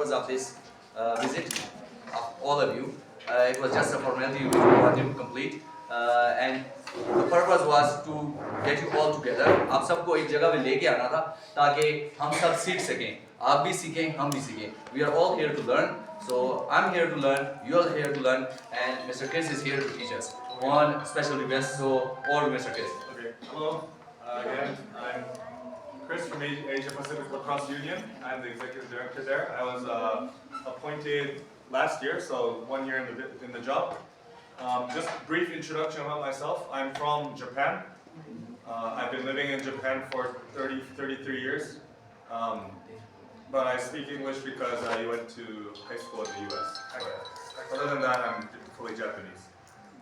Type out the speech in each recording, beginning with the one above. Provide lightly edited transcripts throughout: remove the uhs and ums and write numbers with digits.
purpose of this visit of all of you. It was just a formality which we wanted to complete, and the purpose was to get you all together. आप सबको एक जगह पे लेके आना था ताकि हम सब सीख सकें, आप भी सीखें, हम भी सीखें. We are all here to learn. So I'm here to learn, you're here to learn, and Mr. Chris is here to teach us. One special request, so over to Mr. Chris. Okay, hello. Again, I'm Chris from Asia Pacific Lacrosse Union. I'm the executive director there. I was appointed last year, so 1 year in the job. Just a brief introduction about myself. I'm from Japan. I've been living in Japan for 33 years. But I speak English because I went to high school in the US. Other than that, I'm fully Japanese.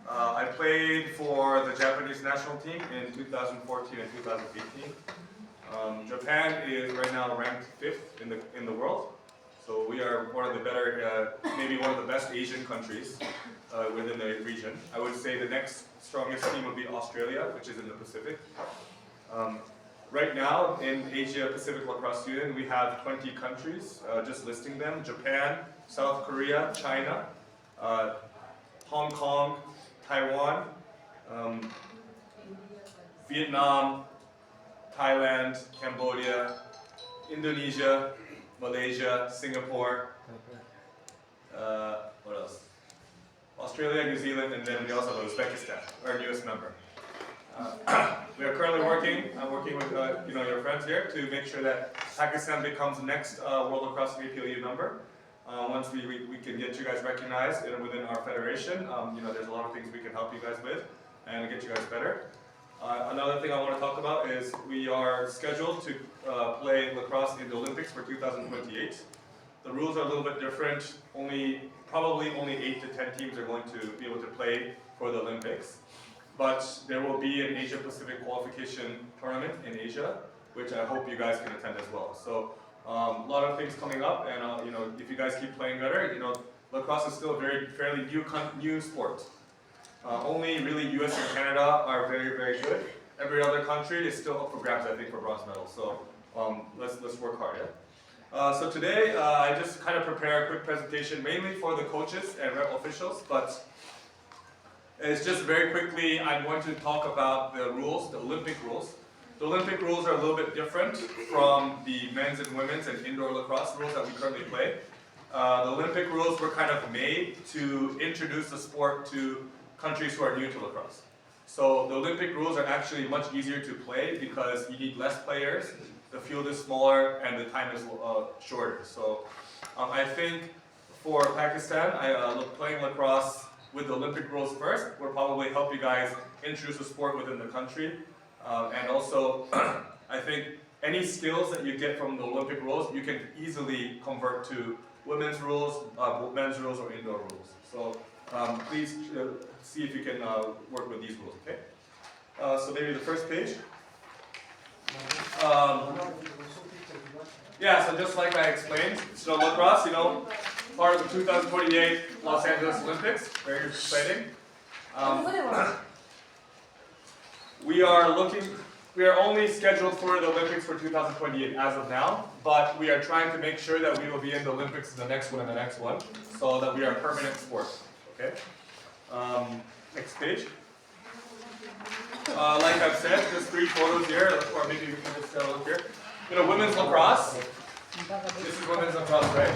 I played for the Japanese national team in 2014 and 2018. Japan is right now ranked 5th in the world. So we are one of the better, maybe one of the best Asian countries within the region. I would say the next strongest team would be Australia, which is in the Pacific. Right now, in Asia Pacific Lacrosse Union, we have 20 countries, just listing them: Japan, South Korea, China, Hong Kong, Taiwan, Vietnam, Thailand, Cambodia, Indonesia, Malaysia, Singapore, what else? Australia, New Zealand, and then we also have Uzbekistan, our newest member. We are currently I'm working with your friends here to make sure that Pakistan becomes the next World Lacrosse APLU member. Once we can get you guys recognized within our federation, there's a lot of things we can help you guys with and get you guys better. Another thing I want to talk about is we are scheduled to play lacrosse in the Olympics for 2028. The rules are a little bit different. Probably only 8 to 10 teams are going to be able to play for the Olympics. But there will be an Asia Pacific qualification tournament in Asia, which I hope you guys can attend as well. So a lot of things coming up, and if you guys keep playing better, lacrosse is still a fairly new sport. Only really US and Canada are very, very good. Every other country is still up for grabs, I think, for bronze medals. So let's work hard, yeah? So today, I just kind of prepare a quick presentation, mainly for the coaches and rep officials, but it's just very quickly, I'm going to talk about the rules, the Olympic rules. The Olympic rules are a little bit different from the men's and women's and indoor lacrosse rules that we currently play. The Olympic rules were kind of made to introduce the sport to countries who are new to lacrosse. So the Olympic rules are actually much easier to play because you need less players, the field is smaller, and the time is shorter. So I think for Pakistan, playing lacrosse with the Olympic rules first will probably help you guys introduce the sport within the country. And also, I think any skills that you get from the Olympic rules, you can easily convert to women's rules, men's rules, or indoor rules. So please see if you can work with these rules, okay? So maybe the first page. Yeah, so just like I explained, so lacrosse, part of the 2028 Los Angeles Olympics, very exciting. We are only scheduled for the Olympics for 2028 as of now, but we are trying to make sure that we will be in the Olympics in the next one and the next one, so that we are a permanent sport, okay? Next page. Like I've said, there's 3 photos here, or maybe we can just look here. Women's lacrosse. This is women's lacrosse, right?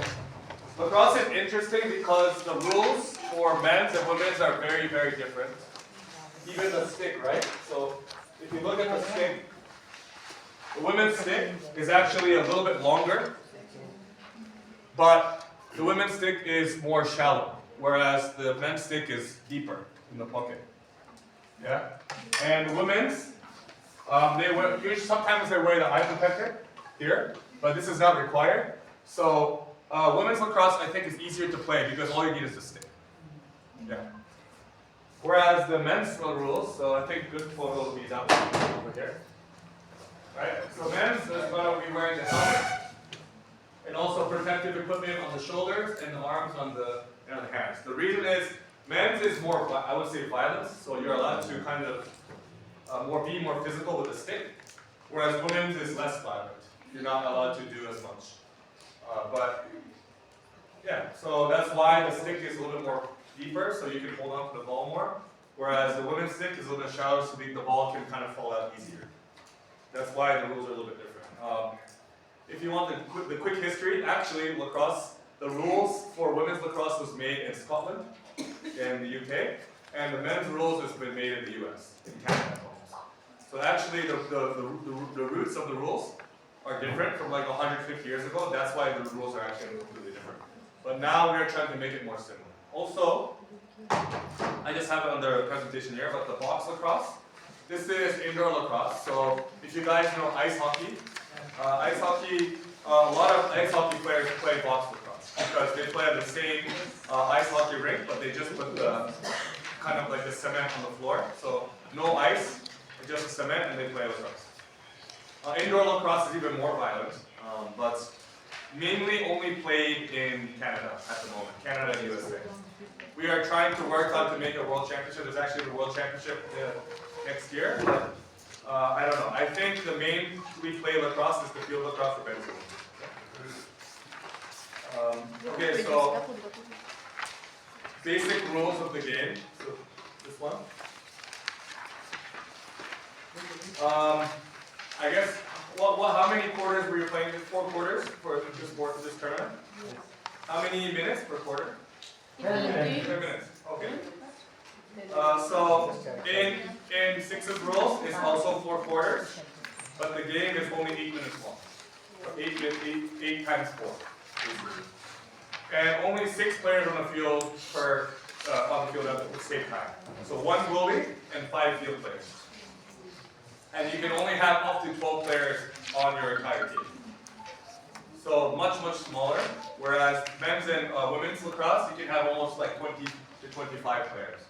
Lacrosse is interesting because the rules for men's and women's are very, very different. Even the stick, right? So if you look at the stick, the women's stick is actually a little bit longer, but the women's stick is more shallow, whereas the men's stick is deeper in the pocket. Yeah? And the women's, sometimes they wear the eye protector here, but this is not required. So women's lacrosse, I think, is easier to play because all you need is a stick. Yeah. Whereas the men's rules, so I think a good photo will be that one over here. Right? So men's is going to be wearing the helmet, and also protective equipment on the shoulders and the arms on the hands. The reason is men's is more, I would say, violence, so you're allowed to kind of be more physical with the stick, whereas women's is less violent. You're not allowed to do as much. But Yeah, so that's why the stick is a little bit more deeper, so you can hold on to the ball more. Whereas the women's stick is a little bit shallower, so the ball can kind of fall out easier. That's why the rules are a little bit different. If you want the quick history, actually lacrosse, the rules for women's lacrosse was made in Scotland, in the UK, and the men's rules has been made in the US, in Canada almost. So actually the roots of the rules are different from like 150 years ago. That's why the rules are actually completely different. But now we're trying to make it more similar. Also, I just have it on the presentation here, but the box lacrosse. This is indoor lacrosse. So if you guys know ice hockey, a lot of ice hockey players play box lacrosse because they play at the same ice hockey rink, but they just put the kind of like the cement on the floor. So no ice, just the cement, and they play lacrosse. Indoor lacrosse is even more violent, but mainly only played in Canada at the moment, Canada and USA. We are trying to work on to make a world championship. There's actually the world championship next year, but I don't know. I think the main we play lacrosse is the field lacrosse for Benson. Okay, so basic rules of the game. So this one. I guess, how many quarters were you playing? 4 quarters for this tournament? How many minutes per quarter? 10 minutes. Okay. So in Six's rules, it's also 4 quarters, but the game is only 8 minutes long. So 8 times 4. And only 6 players on the field at the same time. So 1 goalie and 5 field players. And you can only have up to 12 players on your entire team. So much smaller, whereas men's and women's lacrosse, you can have almost like 20 to 25 players.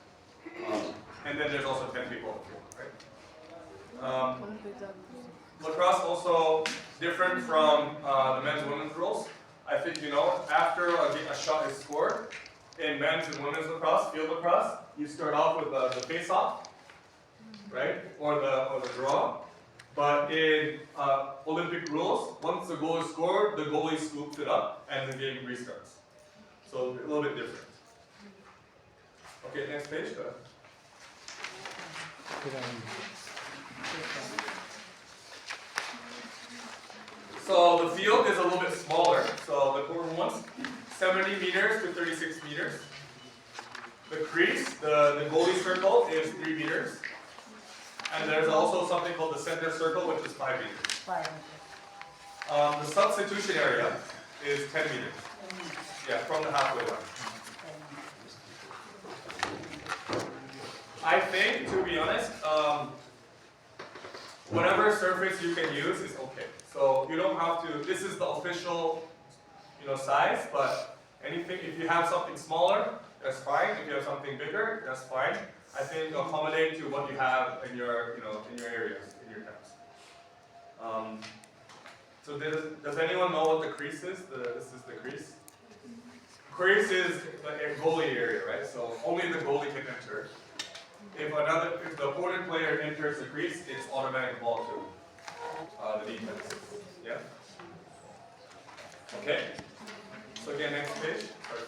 And then there's also 10 people on the field, right? Lacrosse also different from the men's and women's rules. I think you know, after a shot is scored, in men's and women's lacrosse, field lacrosse, you start off with the face-off, right? Or the draw. But in Olympic rules, once the goal is scored, the goalie scoops it up and the game restarts. So a little bit different. Okay, next page. Go ahead. So the field is a little bit smaller. So the court one's 70 meters to 36 meters. The crease, the goalie circle is 3 meters. And there's also something called the center circle, which is 5 meters. The substitution area is 10 meters. Yeah, from the halfway line. I think, to be honest, whatever surface you can use is okay. So you don't have to, this is the official, size, but anything, if you have something smaller, that's fine. If you have something bigger, that's fine. I think accommodate to what you have in your, in your areas, in your towns. So does anyone know what the crease is? This is the crease. Crease is the goalie area, right? So only the goalie can enter. If the opponent player enters the crease, it's automatic ball to the defense. Yeah. Okay. So again, next page. Sorry.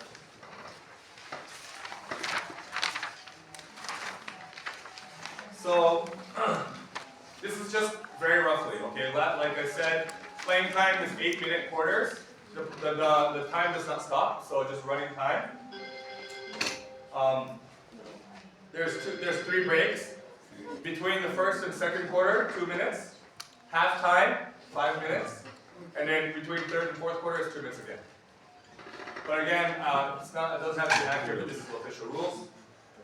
So this is just very roughly, okay? Like I said, playing time is 8-minute quarters. The time does not stop, so just running time. There's 3 breaks. Between the first and second quarter, 2 minutes. Half time, 5 minutes. And then between third and fourth quarter is 2 minutes again. But again, it doesn't have to be accurate, but this is the official rules.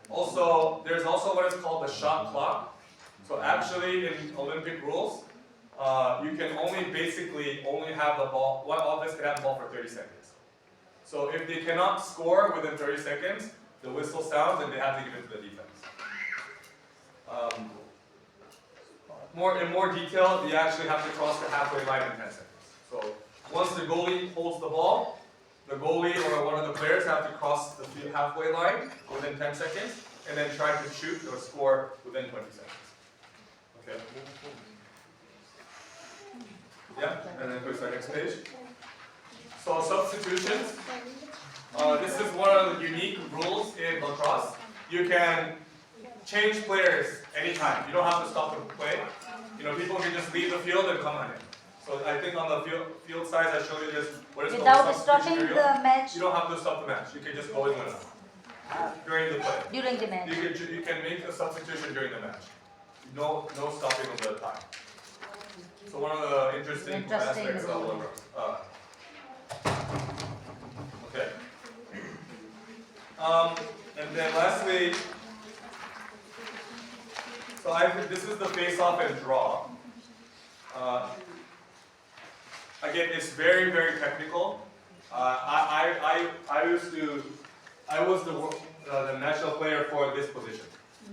Also, there's also what is called the shot clock. So actually in Olympic rules, you can basically only have the ball, one offense can have the ball for 30 seconds. So if they cannot score within 30 seconds, the whistle sounds and they have to give it to the defense. In more detail, you actually have to cross the halfway line in 10 seconds. So once the goalie holds the ball, the goalie or one of the players have to cross the halfway line within 10 seconds and then try to shoot or score within 20 seconds. Okay. Yeah, and then go to our next page. So substitutions. This is one of the unique rules in lacrosse. You can change players anytime. You don't have to stop the play. People can just leave the field and come on in. So I think on the field size, I showed you this. What is Without stopping the match. You don't have to stop the match. You can just go in and out during the play. During the match. You can make a substitution during the match. No stopping of the time. So one of the interesting aspects of lacrosse. Okay. And then lastly, so this is the face-off and draw. Again, it's very, very technical. I was the national player for this position.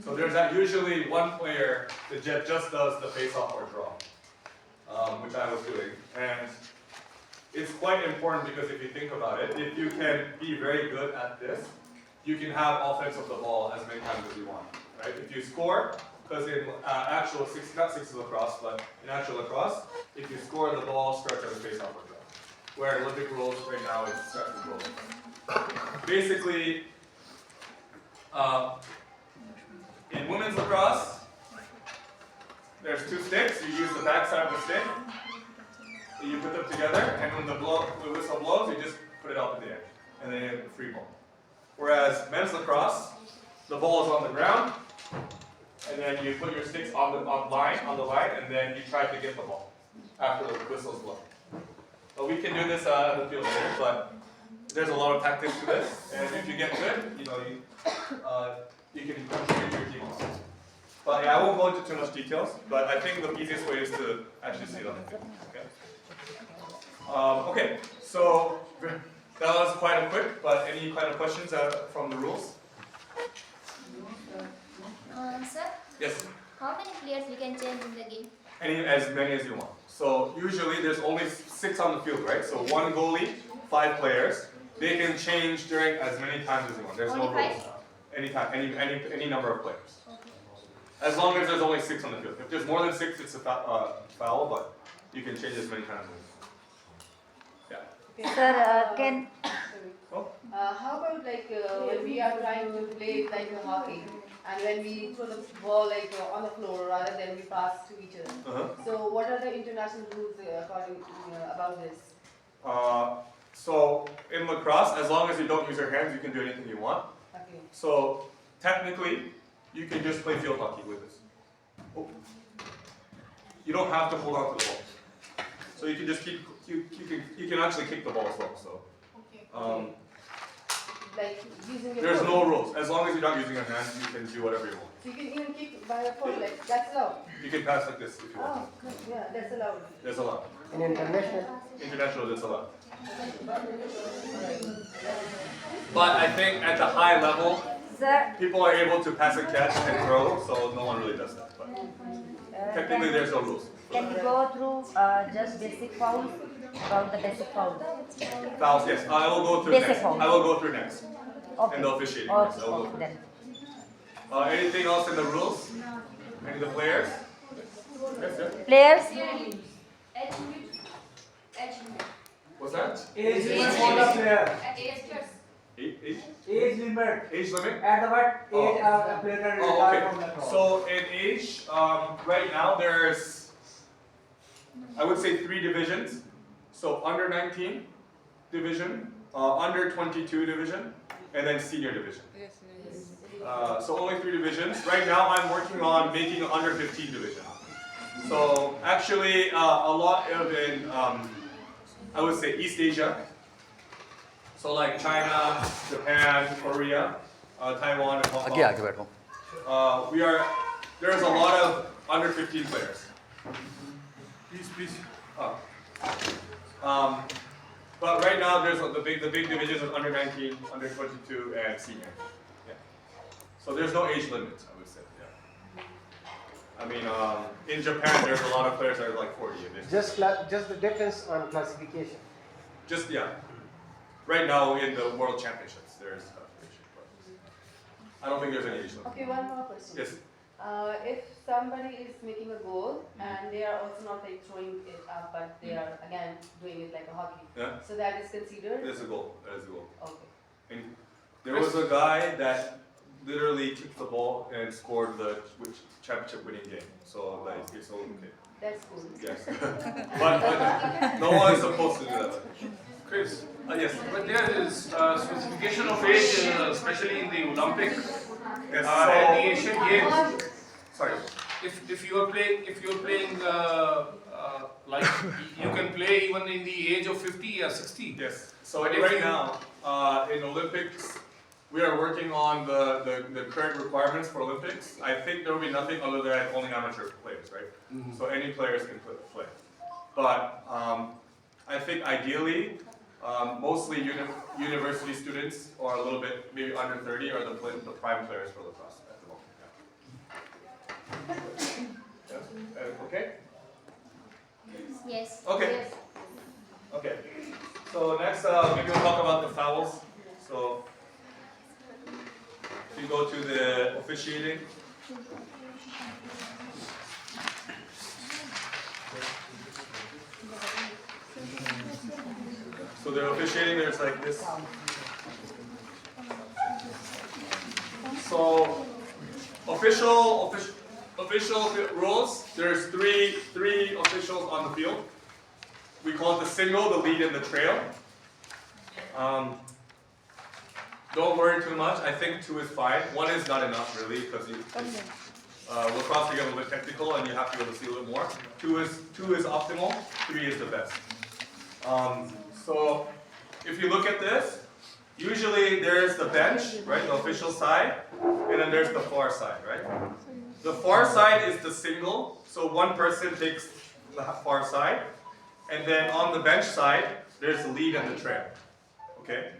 So there's usually one player that just does the face-off or draw, which I was doing. And it's quite important because if you think about it, if you can be very good at this, you can have offense of the ball as many times as you want, right? If you score, because in actual not six lacrosse, but in actual lacrosse, if you score, the ball starts as a face-off or draw. Where Olympic rules right now, it starts with goal. Basically, in women's lacrosse, there's two sticks. You use the back side of the stick. You put them together, and when the whistle blows, you just put it up in the air, and then you have a free ball. Whereas men's lacrosse, the ball is on the ground, and then you put your sticks on the line, and then you try to get the ball after the whistle's blown. Well, we can do this at the field here, but there's a lot of tactics to this, and if you get good, you can contribute to your team also. But yeah, I won't go into too much details, but I think the easiest way is to actually see it on the field. Okay, so that was quite a quick, but any kind of questions from the rules? Sir? Yes? How many players we can change in the game? As many as you want. So usually there's only 6 on the field, right? So 1 goalie, 5 players. They can change during as many times as you want. There's Only no rules. 5? Anytime, any number of players. As long as there's only 6 on the field. If there's more than 6, it's a foul, but you can change as many times as you want. Sir, can how about when we are trying to play like a hockey, and when we throw the ball on the floor rather than we pass to each other? So what are the international rules according about this? So in lacrosse, as long as you don't use your hands, you can do anything you want. Okay. So technically, you can just play field hockey with this. Oh. You don't have to hold on to the ball. So you can just keep. You can actually kick the ball as well. So. Like using your There's foot. no rules. As long as you're not using your hands, you can do whatever you want. So you can even kick by your foot, like that's allowed. You can pass like this if you want. Oh, good. Yeah, that's allowed. That's allowed. In international? International, that's allowed. But I think at the high level, sir, people are able to pass and catch and throw, so no one really does that. But technically, there's no rules. can we go through just basic fouls? About the basic fouls. Fouls, yes. I will go through Basic next. foul. I will go through next. Okay. And the officiating. Okay. Yes, I will go Okay. through. Then. Anything else in the rules? Any of the players? Yes, sir. Players. What's that? Age limit for the player. Age? Age limit. Age limit? At the what Oh. age a player can Oh, retire from the okay. cross? So in age, right now there's, I would say 3 divisions. So under 19 division, under 22 division, and then senior division. So only 3 divisions. Right now I'm working on making an under 15 division. So actually a lot of in, I would say East Asia. So like China, Japan, Korea, Taiwan, and Hong Kong. There's a lot of under 15 players. Please. But right now there's the big divisions of under 19, under 22, and senior. Yeah. So there's no age limit, I would say. Yeah. I mean, in Japan there's a lot of players that are like 40. And Just the difference on classification. just yeah. Right now in the World Championships there's I don't think there's any age limit. Okay, one more question. Yes. If somebody is making a goal and they are also not like throwing it up, but they are again doing it like a hockey, Yeah. so that is considered. That's a goal. That is a goal. Okay. And there was a guy that literally kicked the ball and scored the championship winning game. So like it's all okay. That's cool. Yes. but no one is supposed to do that. Chris, Yes. but there is specification of age, especially in the Olympic Yes. and the Asian Games. Sorry. If you are playing like you can play even in the age of 50 or 60. Yes. So But if right you- now, in Olympics, we are working on the current requirements for Olympics. I think there will be nothing other than only amateur players, right? So any players can play. But I think ideally, mostly university students or a little bit maybe under 30 are the prime players for lacrosse at the moment. Yeah. Yes. Okay. Yes. Okay. Yes. Okay. So next, maybe we'll talk about the fouls. So if you go to the officiating. So the officiating, there's like this. So official rules. There's three officials on the field. We call it the single, the lead, and the trail. Don't worry too much. I think 2 is fine. 1 is not enough really because lacrosse can get a little bit technical and you have to be able to see a little more. 2 is optimal. 3 is the best. So if you look at this, usually there's the bench, right, the official side, and then there's the far side, right? The far side is the single, so one person takes the far side, and then on the bench side, there's the lead and the trail, okay?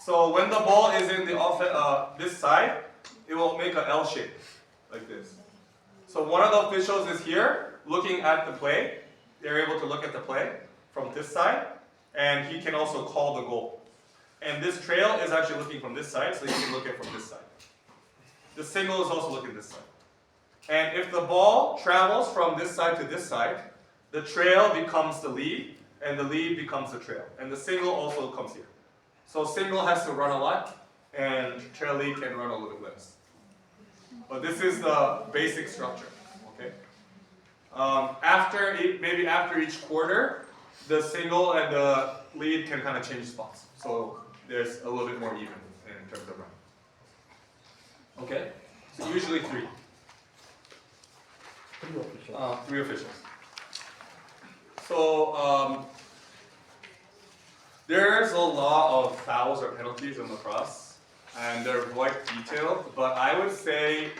So when the ball is in this side, it will make an L shape, like this. So one of the officials is here, looking at the play. They're able to look at the play from this side, and he can also call the goal. And this trail is actually looking from this side, so you can look at it from this side. The single is also looking this side. And if the ball travels from this side to this side, the trail becomes the lead, and the lead becomes the trail. And the single also comes here. So single has to run a lot, and trail lead can run a little bit less. But this is the basic structure, okay? Maybe after each quarter, the single and the lead can kind of change spots. So there's a little bit more even in terms of run. Okay? So usually 3. 3 officials. So there's a lot of fouls or penalties in lacrosse, and they're quite detailed, but I would say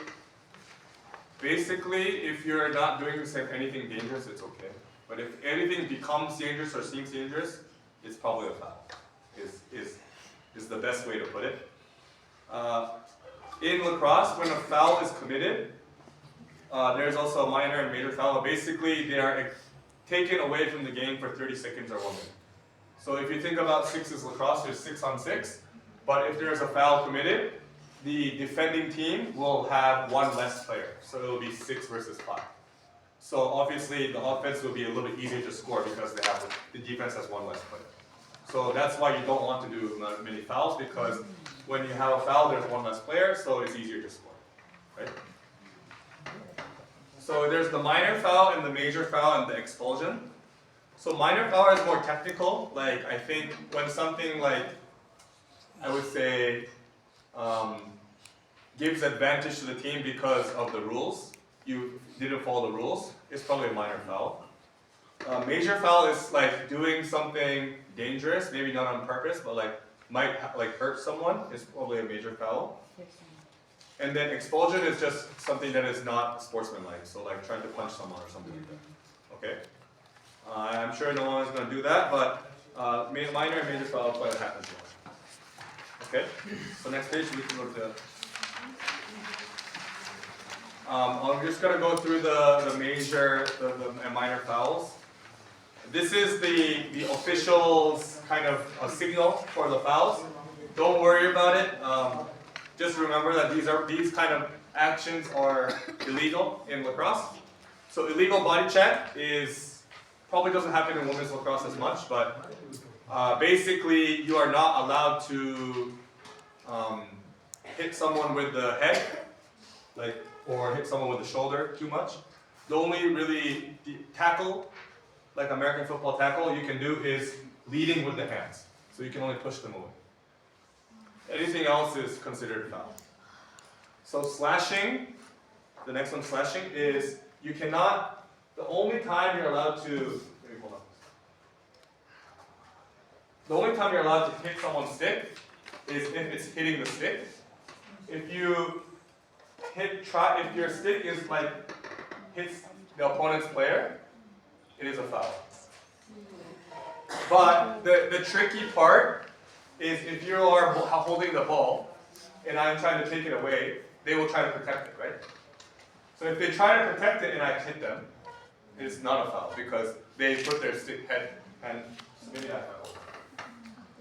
basically if you're not doing anything dangerous, it's okay. But if anything becomes dangerous or seems dangerous, it's probably a foul, is the best way to put it. In lacrosse, when a foul is committed, there's also a minor and major foul. Basically, they are taken away from the game for 30 seconds or 1 minute. So if you think about 6 as lacrosse, there's 6 on 6. But if there's a foul committed, the defending team will have 1 less player. So it will be 6 versus 5. So obviously the offense will be a little bit easier to score because the defense has 1 less player. So that's why you don't want to do many fouls, because when you have a foul, there's 1 less player, so it's easier to score, right? So there's the minor foul and the major foul and the expulsion. So minor foul is more technical. Like I think when something like, I would say, gives advantage to the team because of the rules, you didn't follow the rules, it's probably a minor foul. Major foul is like doing something dangerous, maybe not on purpose, but might hurt someone, is probably a major foul. And then expulsion is just something that is not sportsmanlike, so like trying to punch someone or something like that. Okay? I'm sure no one is going to do that, but minor and major foul quite happens. Okay? So next page, we can go to. I'm just going to go through the major and minor fouls. This is the official's kind of a signal for the fouls. Don't worry about it. Just remember that these kind of actions are illegal in lacrosse. So illegal body check probably doesn't happen in women's lacrosse as much, but basically you are not allowed to hit someone with the head, or hit someone with the shoulder too much. The only really tackle, like American football tackle, you can do is leading with the hands. So you can only push them away. Anything else is considered foul. So slashing, the next one, slashing, is you cannot, the only time you're allowed to, hold on. The only time you're allowed to hit someone's stick is if it's hitting the stick. If you if your stick is hits the opponent's player, it is a foul. But the tricky part is if you are holding the ball and I'm trying to take it away, they will try to protect it, right? So if they try to protect it and I hit them, it's not a foul because they put their stick head and maybe I foul.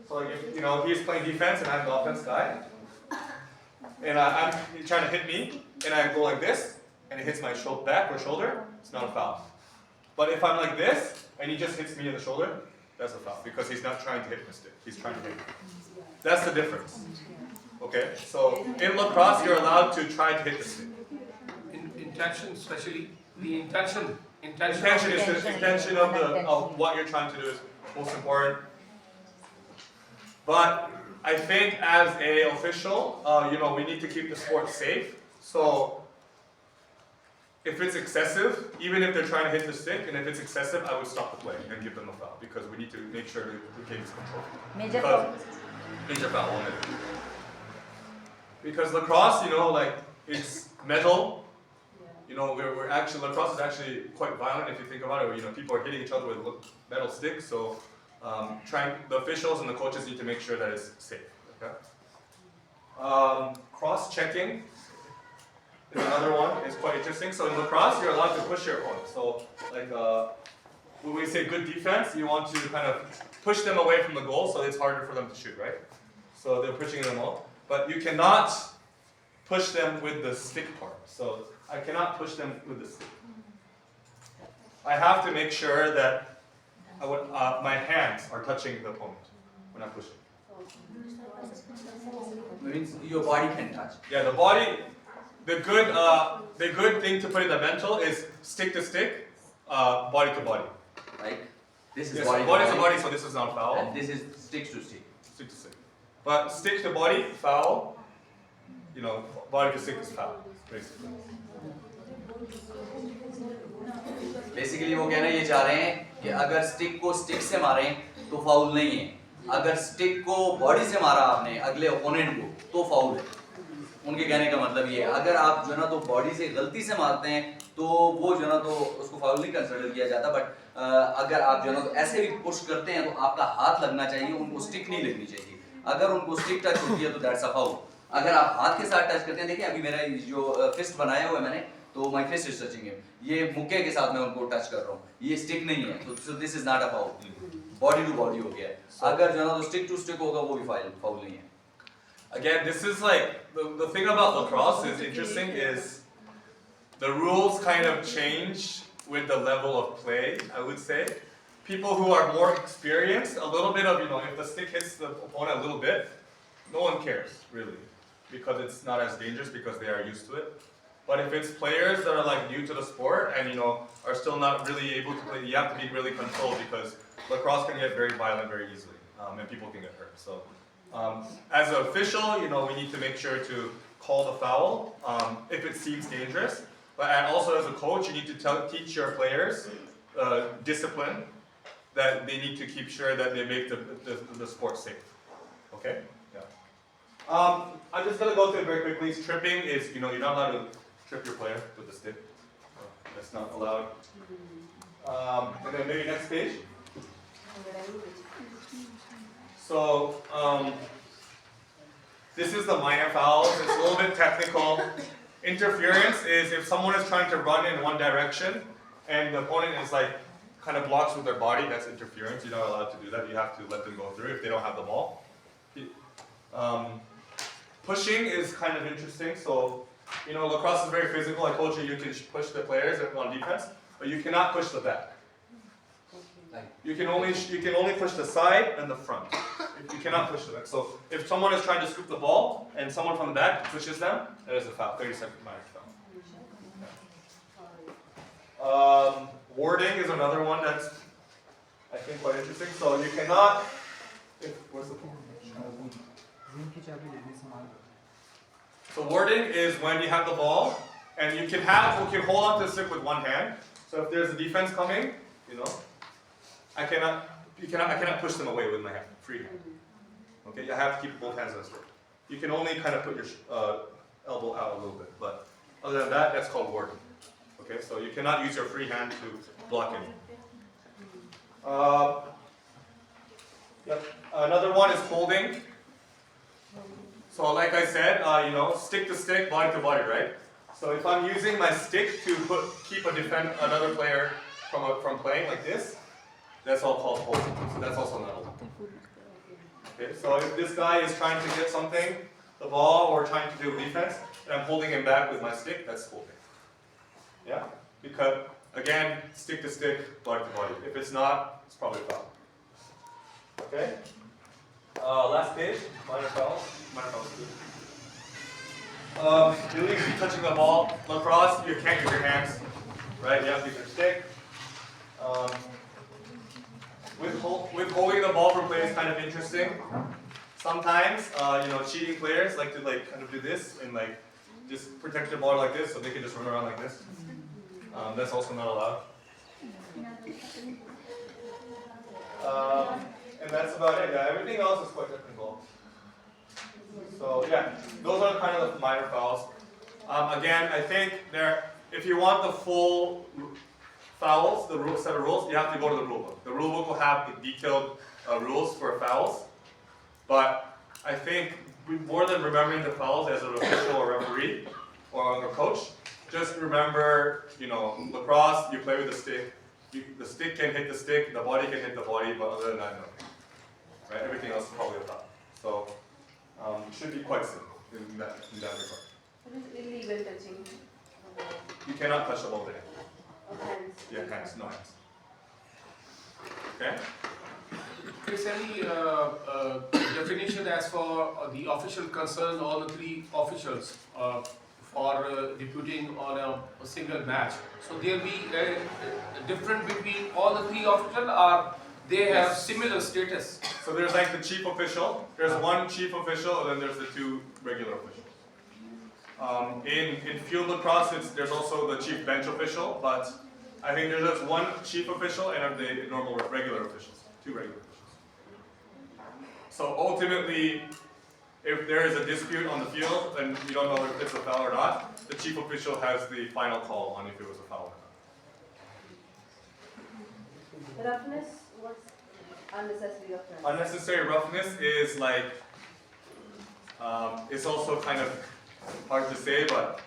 So like if he's playing defense and I'm the offense guy, and I'm trying to hit me, and I go like this, and it hits my back or shoulder, it's not a foul. But if I'm like this, and he just hits me in the shoulder, that's a foul, because he's not trying to hit my stick, he's trying to hit me. That's the difference. Okay, so in lacrosse, you're allowed to try to hit the stick. Intention, especially the intention Intention is the intention of what you're trying to do is most important. But I think as an official, we need to keep the sport safe. So if it's excessive, even if they're trying to hit the stick, and if it's excessive, I would stop the play and give them a foul because we need to make sure the game is controlled. Major foul. Major foul on it. Because lacrosse, it's metal. We're actually, lacrosse is actually quite violent if you think about it. People are hitting each other with metal sticks, so the officials and the coaches need to make sure that it's safe. Okay. Cross-checking is another one. It's quite interesting. So in lacrosse, you're allowed to push your opponent. So when we say good defense, you want to kind of push them away from the goal, so it's harder for them to shoot, right? So they're pushing them all, but you cannot push them with the stick part. So I cannot push them with the stick. I have to make sure that my hands are touching the opponent when I'm pushing. It means your body can touch. Yeah, the body. The good thing to put in the mental is stick to stick, body to body. Like this is Yes, body body to to body, so this is not foul. and this is sticks to stick. Stick to stick. But stick to body, foul. Body to stick is foul, basically. Basically वो कहना ये चाह रहे हैं कि अगर stick को stick से मारें तो फाउल नहीं है, अगर स्टिक को बॉडी से मारा आपने अगले ओपोनेंट को तो फाउल है। उनके कहने का मतलब ये है, अगर आप जो ना तो बॉडी से गलती से मारते हैं तो वो जो ना तो उसको फाउल नहीं कंसिडर किया जाता, बट अगर आप जो ना तो ऐसे भी पुश करते हैं तो आपका हाथ लगना चाहिए, उनको स्टिक नहीं लगनी चाहिए। अगर उनको स्टिक टच होती है तो दैट्स अ फाउल। अगर आप हाथ के साथ टच करते हैं, देखिए अभी मेरा जो फिस्ट बनाया हुआ है मैंने, तो my fist is touching him, ये मुक्के के साथ मैं उनको टच कर रहा हूँ, ये स्टिक नहीं है, तो so this is not a foul. Body to body हो गया है। अगर जो ना तो स्टिक टू स्टिक होगा वो भी फाउल नहीं है। Again, this is the thing about lacrosse is interesting is the rules kind of change with the level of play, I would say. People who are more experienced, a little bit of, if the stick hits the opponent a little bit, no one cares, really, because it's not as dangerous because they are used to it. But if it's players that are new to the sport and, are still not really able to play, you have to be really controlled because lacrosse can get very violent very easily, and people can get hurt. So. As an official, we need to make sure to call the foul if it seems dangerous. But also as a coach, you need to teach your players discipline, that they need to keep sure that they make the sport safe. Okay? Yeah. I'm just going to go through it very quickly. Tripping is, you're not allowed to trip your player with the stick. That's not allowed. And then maybe next page. So, this is the minor fouls. It's a little bit technical. Interference is if someone is trying to run in one direction and the opponent is kind of blocks with their body, that's interference. You're not allowed to do that. You have to let them go through if they don't have the ball. Pushing is kind of interesting. So, lacrosse is very physical. I told you can push the players on defense, but you cannot push the back. You can only push the side and the front. You cannot push them. So if someone is trying to scoop the ball and someone from the back pushes them, that is a foul. 30-second minor foul. Warding is another one that's, I think, quite interesting. So you cannot. Where's the ball? So warding is when you have the ball and you can hold on to the stick with one hand. So if there's a defense coming, I cannot push them away with my hand, free hand. Okay, I have to keep both hands on the stick. You can only kind of put your elbow out a little bit, but other than that, that's called warding. Okay, so you cannot use your free hand to block anything. Yep. Another one is holding. So like I said, stick to stick, body to body, right? So if I'm using my stick to keep another player from playing like this, that's all called holding. So that's also not holding. Okay, so if this guy is trying to get something, the ball, or trying to do defense, and I'm holding him back with my stick, that's holding. Yeah? Because, again, stick to stick, body to body. If it's not, it's probably a foul. Okay? Last page, minor fouls. Minor fouls too. Illegally touching the ball. Lacrosse, you can't use your hands. Right? You have to use your stick. Withholding the ball from play is kind of interesting. Sometimes, cheating players like to kind of do this and just protect their ball like this, so they can just run around like this. That's also not allowed. And that's about it. Yeah, everything else is quite technical. So yeah, those are kind of the minor fouls. Again, I think if you want the full fouls, the set of rules, you have to go to the rule book. The rule book will have the detailed rules for fouls. But I think more than remembering the fouls as an official or referee or a coach, just remember, lacrosse, you play with the stick. The stick can hit the stick, the body can hit the body, but other than that, no. Right? Everything else is probably a foul. So it should be quite simple in that regard. What is illegal touching? You cannot touch the ball with Of hands. Yeah, hands, no hands. Okay? Is any definition as for the official concern, all the three officials for deputing on a single match? So there will be a difference between all the three officials, or they have similar status? So there's the chief official, there's one chief official, and then there's the two regular officials. In field lacrosse, there's also the chief bench official, but I think there's just one chief official and the normal regular officials, two regular officials. So ultimately, if there is a dispute on the field and you don't know if it's a foul or not, the chief official has the final call on if it was a foul or not. Roughness? What's unnecessary roughness? Unnecessary roughness is it's also kind of hard to say, but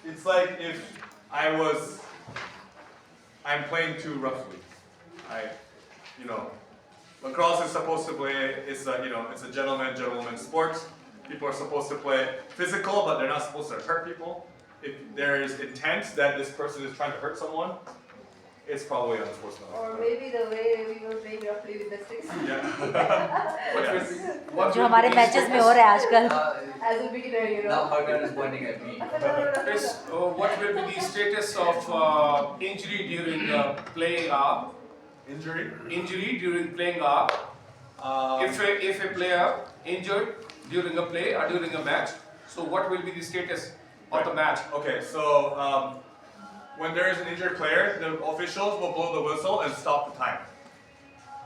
it's like if I'm playing too roughly. Lacrosse is supposed to play, it's a gentleman sport. People are supposed to play physical, but they're not supposed to hurt people. If there is intent that this person is trying to hurt someone, it's probably unsportsmanlike. Or maybe the way we were playing roughly with the sticks. Yeah. जो हमारे matches में हो रहा है आजकल. As a beginner, Now her turn is pointing at me. What will be the status of injury during playing up? Injury during playing up. If a player injured during a play or during a match, so what will be the status of the match? Okay, so when there is an injured player, the officials will blow the whistle and stop the time.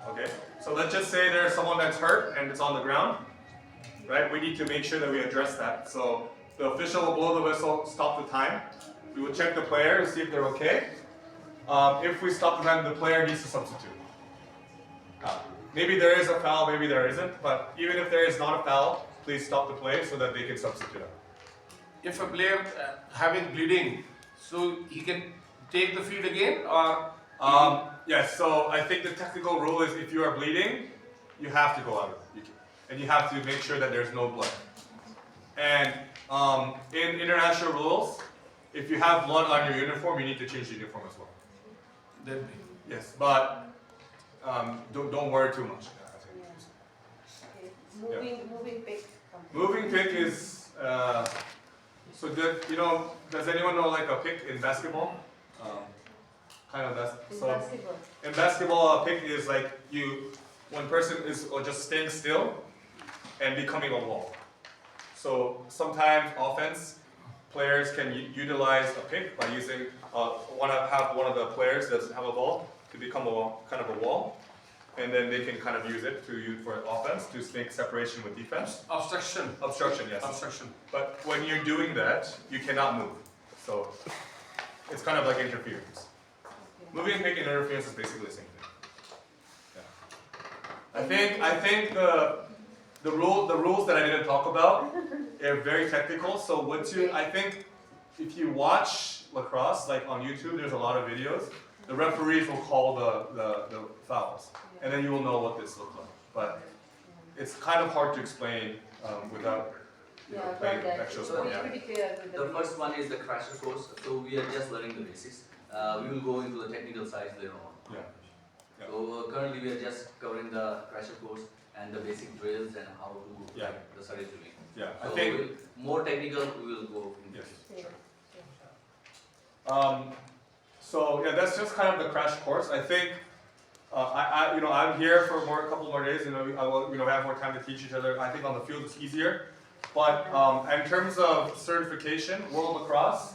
Okay, so let's just say there's someone that's hurt and it's on the ground, right? We need to make sure that we address that. So the official will blow the whistle, stop the time. We will check the player to see if they're okay. If we stop the time, the player needs to substitute. Maybe there is a foul, maybe there isn't, but even if there is not a foul, please stop the play so that they can substitute. If a player having bleeding, so he can take the field again, or? Yes, so I think the technical rule is if you are bleeding, you have to go out of it. And you have to make sure that there's no blood. And in international rules, if you have blood on your uniform, you need to change the uniform as well. Then Yes, but don't worry too much. Okay. Moving pick. Moving pick is so that does anyone know like a pick in basketball? Kind of that's In so. basketball. In basketball, a pick is like one person is just staying still and becoming a wall. So sometimes offense players can utilize a pick by using one of the players that have a ball to become a wall, kind of a wall, and then they can kind of use it to use for offense to make separation with defense. Obstruction. Obstruction, yes. Obstruction. But when you're doing that, you cannot move. So it's kind of like interference. Moving and pick and interference is basically the same thing. Yeah. I think the rules that I didn't talk about are very technical. So I think if you watch lacrosse like on YouTube, there's a lot of videos. The referees will call the fouls, and then you will know what this looks like. But it's kind of hard to explain without playing actual So sport. we should be clear with The first one is the crasher course. So we are just learning the basics. We will go into the technical side later on. Yeah. So currently we are just covering the crasher course and the basic drills and how to the studies doing. Yeah, So I think more technical we will go. yes. Sure. So yeah, that's just kind of the crash course. I think I'm here for a couple more days. I will have more time to teach each other. I think on the field it's easier, but in terms of certification, World Lacrosse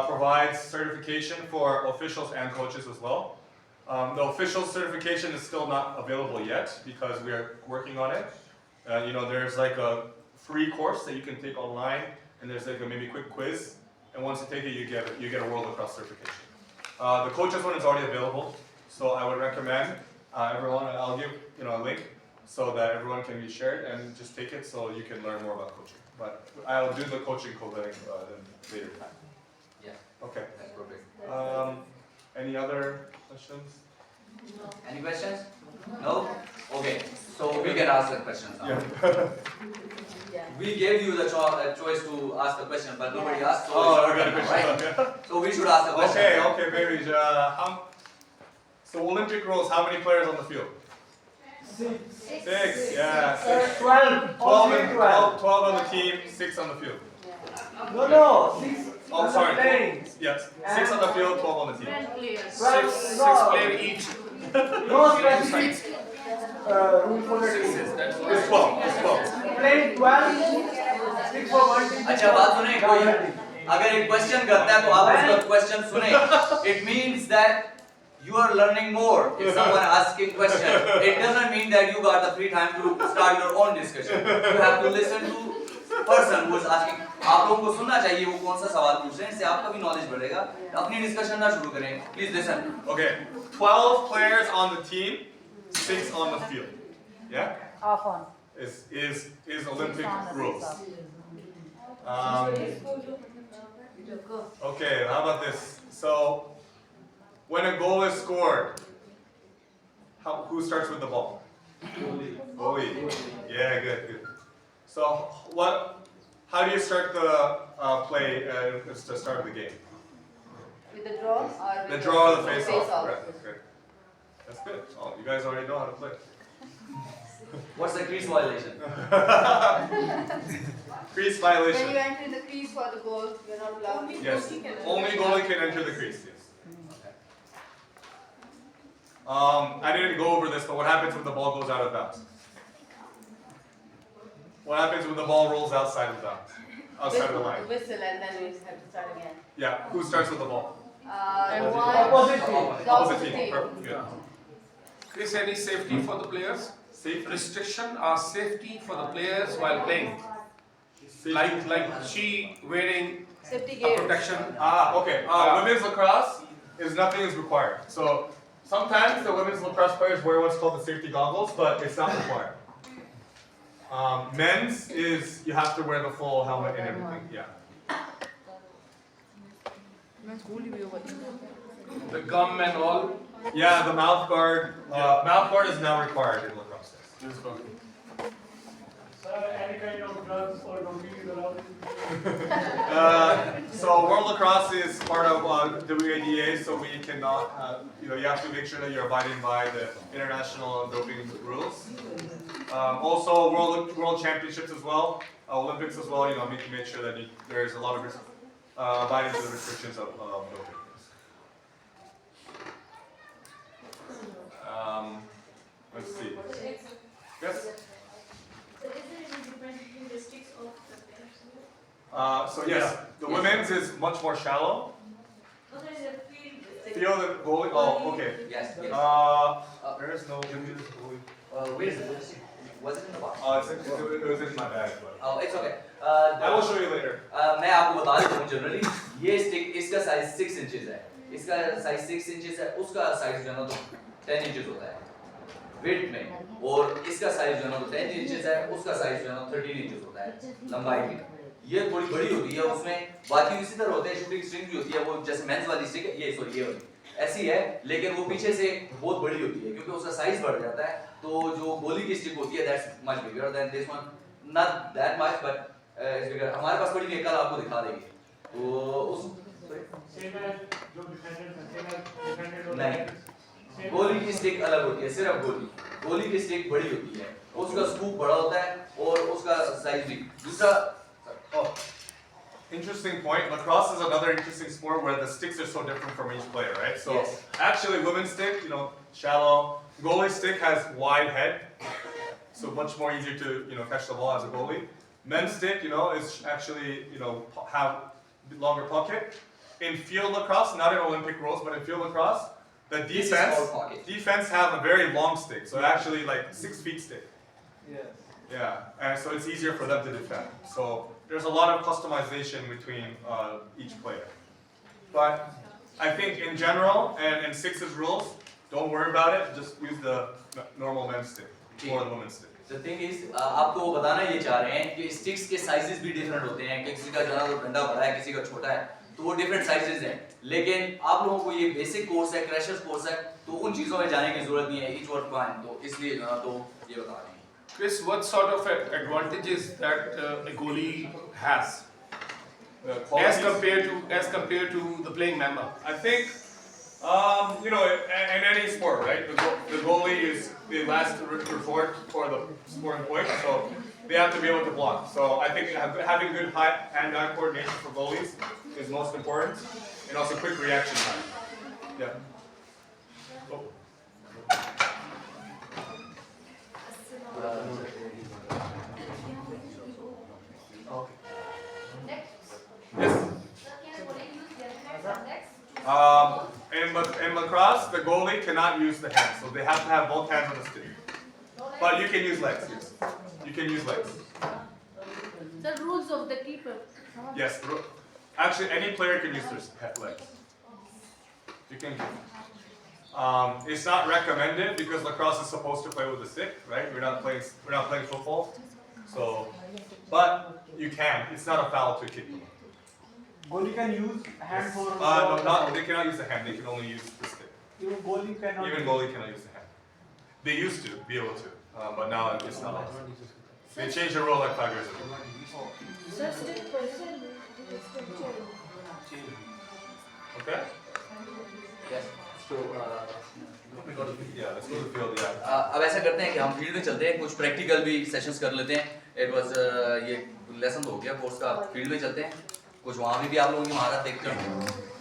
provides certification for officials and coaches as well. The official certification is still not available yet because we are working on it. There's like a free course that you can take online, and there's like a maybe quick quiz, and once you take it, you get a World Lacrosse certification. The coaches one is already available, so I would recommend everyone. I'll give a link so that everyone can be shared and just take it so you can learn more about coaching. But I'll do the coaching co-learning later time. Yeah. Okay. That's perfect. Any other questions? Any questions? No? Okay. So we can ask the questions now. Yeah. We gave you the choice to ask the question, but nobody asked. So Oh, it's I got a your turn, question. right? So we should ask the question. Okay, baby. So Olympic rules, how many players on the field? 6. Yeah. 6. 12. 12 on the team, 6 on the field. No, 6. Oh, sorry. Playing. Yes. 6 on the field, 12 on the team. 12, Six no. players each. No specific rule for the team. It's 12. It's 12. Playing 12, 6 for one team. अच्छा बात सुने कोई अगर एक question करता है तो आप उसका क्वेश्चन सुने. It means that you are learning more if someone asking question. It doesn't mean that you got the free time to start your own discussion. You have to listen to person who is asking. आप लोगों को सुनना चाहिए वो कौन सा सवाल पूछ रहे हैं, इससे आपका भी नॉलेज बढ़ेगा. अपनी डिस्कशन ना शुरू करें. Please listen. Okay. 12 players on the team, 6 on the field. Yeah? Off on. Is Olympic On the rules. six Okay, how about this? So, when a goal is scored, who starts with the ball? Goalie. Yeah, good. So, how do you start the play to start the game? With the draw or with The draw or the face face off. Right, that's good. That's good. Oh, you guys already know how to play. What's the crease violation? Crease When violation. you enter the crease for the goal, you're not allowed to. Yes. Only goalie can enter the crease. Yes. I didn't go over this, but what happens when the ball goes out of bounds? What happens when the ball rolls outside of bounds? Outside of the line. Whistle and then we have to start again. Yeah. Who starts with the ball? Opposite team. The opposite team. Perfect. Good. Chris, any safety for the players? Safety. Restriction or safety for the players while playing? Safety. Like she wearing Safety a gear. protection. Okay. Women's lacrosse nothing is required. So sometimes the women's lacrosse players wear what's called the safety goggles, but it's not required. Men's is you have to wear the full helmet and everything. Yeah. The gum and all. Yeah, the mouth guard. Mouth guard is now required in lacrosse. Yes, okay. any kind of drugs or doping allowed? So World Lacrosse is part of WADA, so we cannot, you have to make sure that you're abiding by the international doping rules. Also World Championships as well, Olympics as well, we can make sure that there's a lot of abiding to the restrictions of doping. Let's see. Yes? So is there any difference between the sticks of the players? So yes, the women's is much more shallow. Oh, there is a field. Field and goalie. Oh, okay. Yes, yes. There is no goalie. Where is it? Was it in the box? It was in my bag. But Oh, it's okay. I will show you later. मैं आपको बता देता हूँ generally ये stick इसका size 6 inches है, इसका size 6 inches है, उसका साइज जो है ना तो 10 इंचेस होता है वेट में, और इसका साइज जो है ना तो 10 इंचेस है, उसका साइज जो है ना 13 इंचेस होता है लंबाई में। ये थोड़ी बड़ी होती है, उसमें बाकी इसी तरह होते हैं, शूटिंग स्ट्रिंग भी होती है, वो जैसे मेंस वाली स्टिक ये सॉरी ये वाली ऐसी है, लेकिन वो पीछे से बहुत बड़ी होती है क्योंकि उसका साइज बढ़ जाता है। तो जो गोली की स्टिक होती है that's much bigger than this one, not that much but it's बिगर। हमारे पास पड़ी है, कल आपको दिखा देंगे। तो उस नहीं, गोली की स्टिक अलग होती है, सिर्फ गोली की स्टिक बड़ी होती है, उसका स्कूप बड़ा होता है और उसका साइज भी। दूसरा Interesting point. Lacrosse is another interesting sport where the sticks are so different from each player, right? So Yes. actually, women's stick, shallow. Goalie stick has wide head, so much more easier to catch the ball as a goalie. Men's stick, is actually have longer pocket. In field lacrosse, not in Olympic rules, but in field lacrosse, the This is called pocket. defense have a very long stick, so actually like 6 feet stick. Yes. Yeah, and so it's easier for them to defend. So there's a lot of customization between each player. But I think in general, and in Six's rules, don't worry about it. Just use the normal men's stick or the women's stick. The thing is, आपको वो बताना ये चाह रहे हैं कि sticks के sizes भी डिफरेंट होते हैं, किसी का ज़्यादा तो डंडा बड़ा है, किसी का छोटा है, तो वो डिफरेंट साइजेस हैं। लेकिन आप लोगों को ये बेसिक कोर्स है, क्रैशर्स कोर्स है, तो उन चीज़ों में जाने की ज़रूरत नहीं है, each one fine, तो इसलिए जो है तो ये बता रहे हैं। Chris, what sort of advantages that a goalie has as compared to the playing member? I think, in any sport, right? The goalie is the last resort for the scoring point, so they have to be able to block. So I think having good hand-eye coordination for goalies is most important, and also quick reaction time. Yeah. Oh. Yes. In lacrosse, the goalie cannot use the hands, so they have to have both hands on the stick. But you can use legs, yes. You can use legs. The rules of the keeper. Yes. Actually, any player can use their legs. You can. It's not recommended because lacrosse is supposed to play with the stick, right? We're not playing football, so. But you can. It's not a foul to kick the ball. Goalie can use hand for. No, they cannot use the hand. They can only use the stick. Even goalie cannot. Even goalie cannot use the hand. They used to be able to, but now it's not allowed. They changed the rule like 5 years ago. Sir, stick position. Okay? Yes. So Yeah, let's go to the field. Yeah. अब ऐसा करते हैं कि हम field में चलते हैं, कुछ प्रैक्टिकल भी सेशंस कर लेते हैं। इट वाज ये लेसन हो गया कोर्स का, फील्ड में चलते हैं, कुछ वहाँ भी आप लोगों की महारत देखते हैं।